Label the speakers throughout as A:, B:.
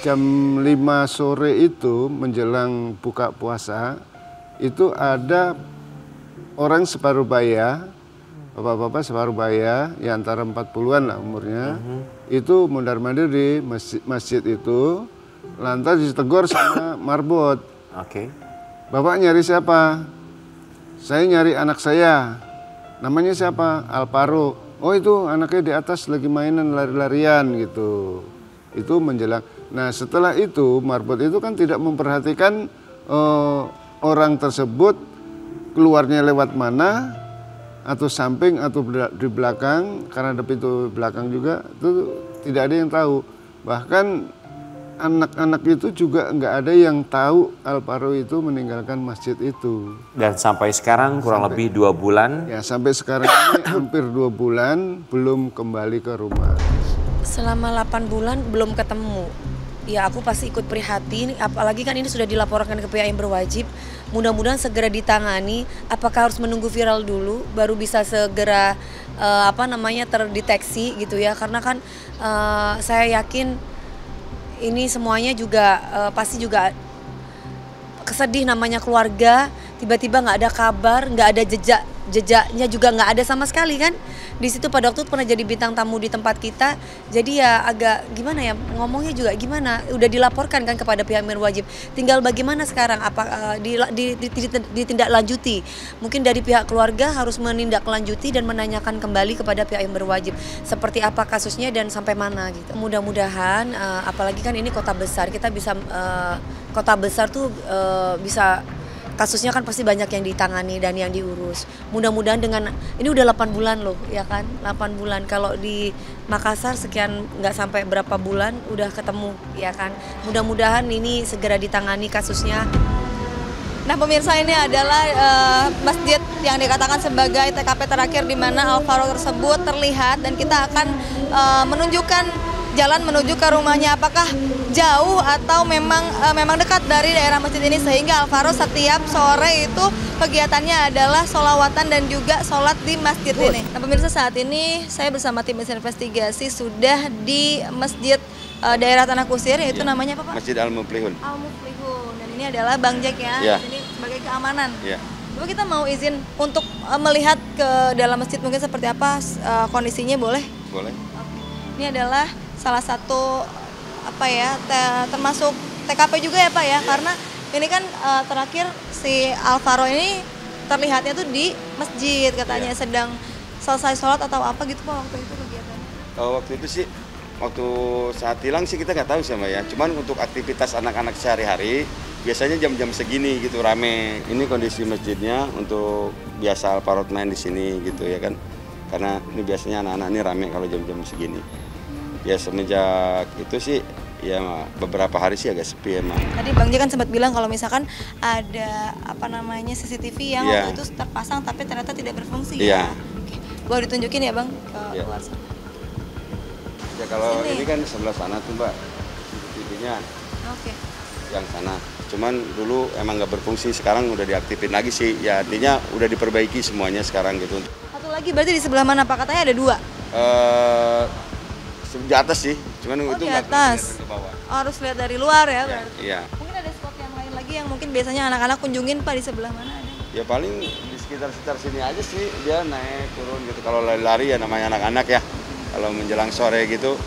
A: jam 5 sore itu menjelang buka puasa, itu ada orang separuh baya, bapak-bapak separuh baya, ya antara 40-an lah umurnya, itu mondar-mandir di masjid itu, lantas ditegur sama marbot.
B: Oke.
A: Bapak nyari siapa? Saya nyari anak saya. Namanya siapa? Alvaro. Oh itu anaknya di atas lagi mainan lari-larian gitu. Itu menjelang. Nah setelah itu marbot itu kan tidak memperhatikan orang tersebut keluarnya lewat mana, atau samping atau di belakang, karena ada pintu belakang juga, itu tidak ada yang tahu. Bahkan anak-anak itu juga nggak ada yang tahu Alvaro itu meninggalkan masjid itu.
B: Dan sampai sekarang kurang lebih 2 bulan.
A: Ya sampai sekarang ini hampir 2 bulan belum kembali ke rumah.
C: Selama 8 bulan belum ketemu. Ya aku pasti ikut prihatin, apalagi kan ini sudah dilaporkan ke pihak yang berwajib. Mudah-mudahan segera ditangani. Apakah harus menunggu viral dulu baru bisa segera terdeteksi gitu ya? Karena kan saya yakin ini semuanya juga pasti juga kesedih, namanya keluarga. Tiba-tiba nggak ada kabar, nggak ada jejaknya juga nggak ada sama sekali kan. Di situ pada waktu itu pernah jadi bintang tamu di tempat kita, jadi ya agak gimana ya ngomongnya juga gimana, udah dilaporkan kan kepada pihak yang berwajib, tinggal bagaimana sekarang ditindaklanjuti, mungkin dari pihak keluarga harus menindaklanjuti dan menanyakan kembali kepada pihak yang berwajib seperti apa kasusnya dan sampai mana gitu. Mudah-mudahan apalagi kan ini kota besar, kita bisa kota besar tuh bisa kasusnya kan pasti banyak yang ditangani dan yang diurus. Mudah-mudahan dengan ini udah 8 bulan loh, ya kan? 8 bulan. Kalau di Makassar sekian nggak sampai berapa bulan udah ketemu, ya kan? Mudah-mudahan ini segera ditangani kasusnya.
D: Nah pemirsa, ini adalah masjid yang dikatakan sebagai TKP terakhir di mana Alvaro tersebut terlihat, dan kita akan menunjukkan jalan menuju ke rumahnya. Apakah jauh atau memang dekat dari daerah masjid ini, sehingga Alvaro setiap sore itu kegiatannya adalah sholawatan dan juga sholat di masjid ini. Nah pemirsa, saat ini saya bersama tim investigasi sudah di masjid daerah Tanah Kusir, yaitu namanya apa Pak?
E: Masjid Al-Muflihun.
D: Al-Muflihun. Dan ini adalah Bang Jack ya, ini sebagai keamanan. Lalu kita mau izin untuk melihat ke dalam masjid, mungkin seperti apa kondisinya, boleh?
E: Boleh.
D: Ini adalah salah satu termasuk TKP juga ya Pak ya, karena ini kan terakhir si Alvaro ini terlihatnya tuh di masjid, katanya sedang selesai sholat atau apa gitu Pak waktu itu kegiatannya.
E: Waktu itu sih, waktu saat hilang sih kita nggak tahu sih Mbak ya, cuman untuk aktivitas anak-anak sehari-hari biasanya jam-jam segini gitu rame. Ini kondisi masjidnya untuk biasa Alvaro main di sini gitu ya kan, karena ini biasanya anak-anak ini rame kalau jam-jam segini. Ya semenjak itu sih ya beberapa hari sih agak sepi emang.
D: Tadi Bang J kan sempat bilang kalau misalkan ada CCTV yang waktu itu terpasang tapi ternyata tidak berfungsi.
E: Iya.
D: Oke. Boleh ditunjukin ya Bang ke luar sana.
E: Ya kalau ini kan sebelah sana tuh Mbak CCTV-nya.
D: Oke.
E: Yang sana. Cuman dulu emang nggak berfungsi, sekarang udah diaktifin lagi sih. Ya artinya udah diperbaiki semuanya sekarang gitu.
D: Satu lagi berarti di sebelah mana Pak? Katanya ada 2.
E: Di atas sih, cuman itu
D: di atas.
E: Ke bawah.
D: Harus lihat dari luar ya berarti.
E: Iya.
D: Mungkin ada spot yang lain lagi yang mungkin biasanya anak-anak kunjungin Pak, di sebelah mana ada?
E: Ya paling di sekitar sini aja sih, dia naik turun gitu. Kalau lari-lari ya namanya anak-anak ya. Kalau menjelang sore gitu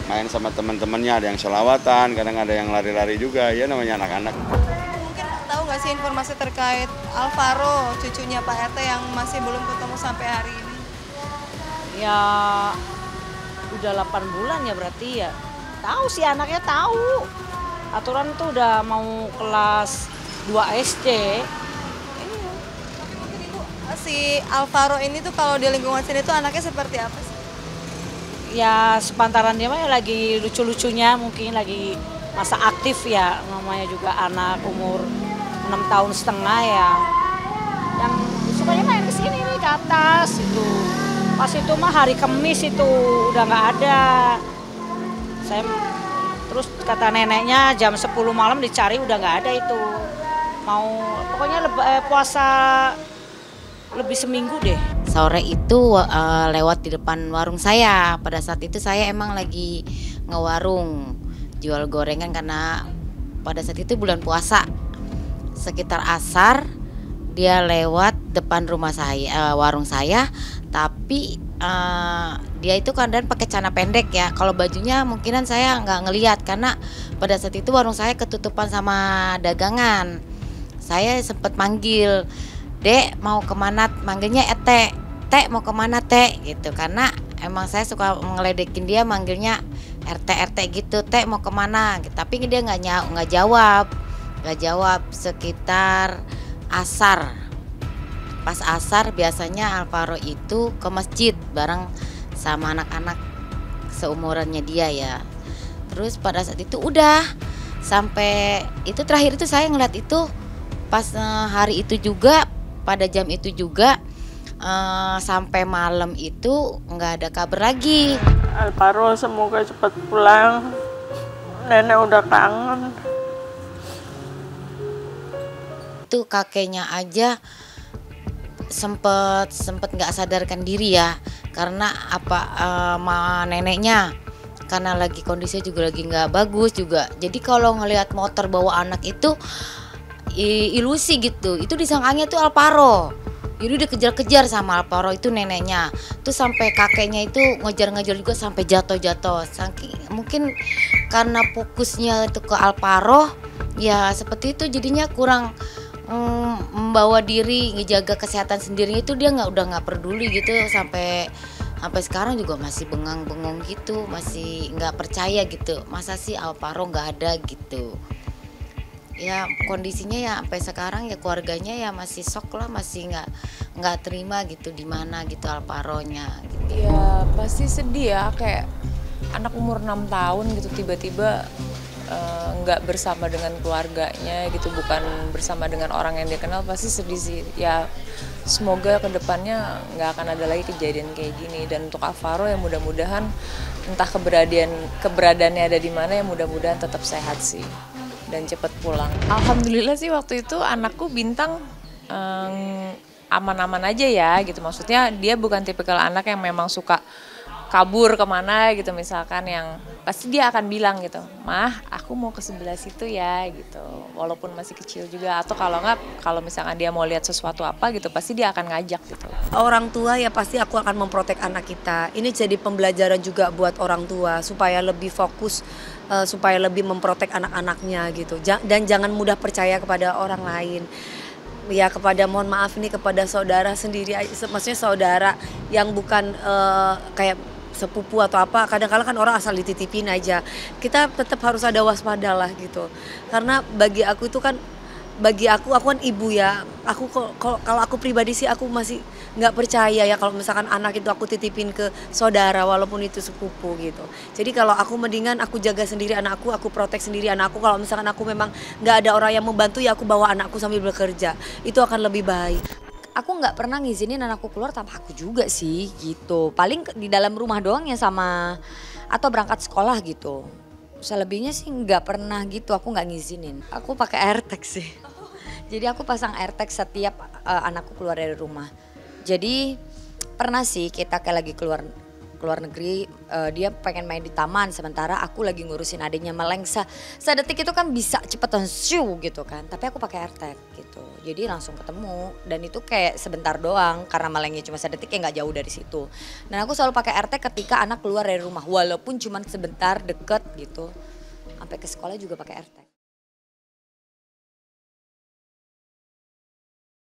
E: main sama teman-temannya, ada yang sholawatan, kadang ada yang lari-lari juga, ya namanya anak-anak.
D: Mungkin tahu nggak sih informasi terkait Alvaro, cucunya Pak RT yang masih belum ketemu sampai hari ini?
F: Ya udah 8 bulan ya berarti ya. Tahu sih anaknya tahu. Aturan tuh udah mau kelas 2 SD.
D: Mungkin Ibu, si Alvaro ini tuh kalau di lingkungan sini tuh anaknya seperti apa sih?
F: Ya sepantaran dia mah ya lagi lucu-lucunya, mungkin lagi masa aktif ya, namanya juga anak umur 6 tahun setengah ya. Yang sukanya main ke sini nih ke atas itu. Pas itu mah hari Kamis itu udah nggak ada. Terus kata neneknya jam 10 malam dicari udah nggak ada itu. Pokoknya puasa lebih seminggu deh.
G: Sore itu lewat di depan warung saya. Pada saat itu saya emang lagi ngewarung. jual gorengan karena pada saat itu bulan puasa. Sekitar asar dia lewat depan rumah saya, warung saya, tapi dia itu kadang pakai celana pendek ya. Kalau bajunya mungkinan saya nggak ngelihat karena pada saat itu warung saya ketutupan sama dagangan. Saya sempat manggil, "Dek, mau kemana?" Manggilnya Teh, "Teh mau kemana Teh?" gitu. Karena emang saya suka ngeledekin dia, manggilnya RT gitu, "Teh mau kemana?" gitu. Tapi dia nggak jawab sekitar asar. Pas asar biasanya Alvaro itu ke masjid bareng sama anak-anak seumurannya dia ya. Terus pada saat itu udah sampai itu terakhir itu saya ngeliat itu pas hari itu juga, pada jam itu juga, sampai malam itu nggak ada kabar lagi.
H: Alvaro semoga cepat pulang, nenek udah kangen.
G: Itu kakeknya aja sempet nggak sadarkan diri ya, karena sama neneknya karena lagi kondisinya juga lagi nggak bagus juga. Jadi kalau ngelihat motor bawa anak itu ilusi gitu, itu disangkanya tuh Alvaro. Jadi dikejar-kejar sama Alvaro itu neneknya. Tuh sampai kakeknya itu ngejar-ngejar juga sampai jatuh-jatuh. Mungkin karena fokusnya itu ke Alvaro, ya seperti itu jadinya kurang membawa diri, ngejaga kesehatan sendiri itu dia udah nggak peduli gitu. Sampai sekarang juga masih bengang-bengong gitu, masih nggak percaya gitu. Masa sih Alvaro nggak ada gitu. Ya kondisinya ya sampai sekarang ya keluarganya ya masih shock lah, masih nggak terima gitu di mana gitu Alvaronya gitu.
I: Ya pasti sedih ya, kayak anak umur 6 tahun gitu tiba-tiba nggak bersama dengan keluarganya gitu, bukan bersama dengan orang yang dia kenal, pasti sedih sih. Ya semoga kedepannya nggak akan ada lagi kejadian kayak gini, dan untuk Alvaro ya mudah-mudahan entah keberadaannya ada di mana, ya mudah-mudahan tetap sehat sih dan cepat pulang. Alhamdulillah sih waktu itu anakku Bintang aman-aman aja ya gitu. Maksudnya dia bukan tipikal anak yang memang suka kabur kemana gitu, misalkan yang pasti dia akan bilang gitu, "Mah, aku mau ke sebelah situ ya," gitu. Walaupun masih kecil juga, atau kalau nggak, kalau misalkan dia mau lihat sesuatu apa gitu, pasti dia akan ngajak gitu.
C: Orang tua ya pasti aku akan memprotek anak kita. Ini jadi pembelajaran juga buat orang tua supaya lebih fokus, supaya lebih memprotek anak-anaknya gitu. Dan jangan mudah percaya kepada orang lain. Ya mohon maaf nih kepada saudara sendiri, maksudnya saudara yang bukan kayak sepupu atau apa, kadang-kadang kan orang asal dititipin aja. Kita tetap harus ada waspada lah gitu. Karena bagi aku kan ibu ya. Kalau aku pribadi sih aku masih nggak percaya ya kalau misalkan anak itu aku titipin ke saudara walaupun itu sepupu gitu. Jadi kalau aku mendingan aku jaga sendiri anakku, aku protek sendiri anakku. Kalau misalkan aku memang nggak ada orang yang membantu, ya aku bawa anakku sambil bekerja. Itu akan lebih baik.
J: Aku nggak pernah ngizinin anakku keluar tanpa aku juga sih gitu. Paling di dalam rumah doang ya, sama atau berangkat sekolah gitu. Selebihnya sih nggak pernah gitu, aku nggak ngizinin. Aku pakai AirTag sih. Jadi aku pasang AirTag setiap anakku keluar dari rumah. Jadi pernah sih kita kayak lagi keluar negeri, dia pengen main di taman, sementara aku lagi ngurusin adiknya meleng. Sedetik itu kan bisa cepetan shoo gitu kan, tapi aku pakai AirTag gitu. Jadi langsung ketemu, dan itu kayak sebentar doang karena melengnya cuma sedetik, ya nggak jauh dari situ. Dan aku selalu pakai AirTag ketika anak keluar dari rumah, walaupun cuma sebentar deket gitu. Sampai ke sekolah juga pakai AirTag.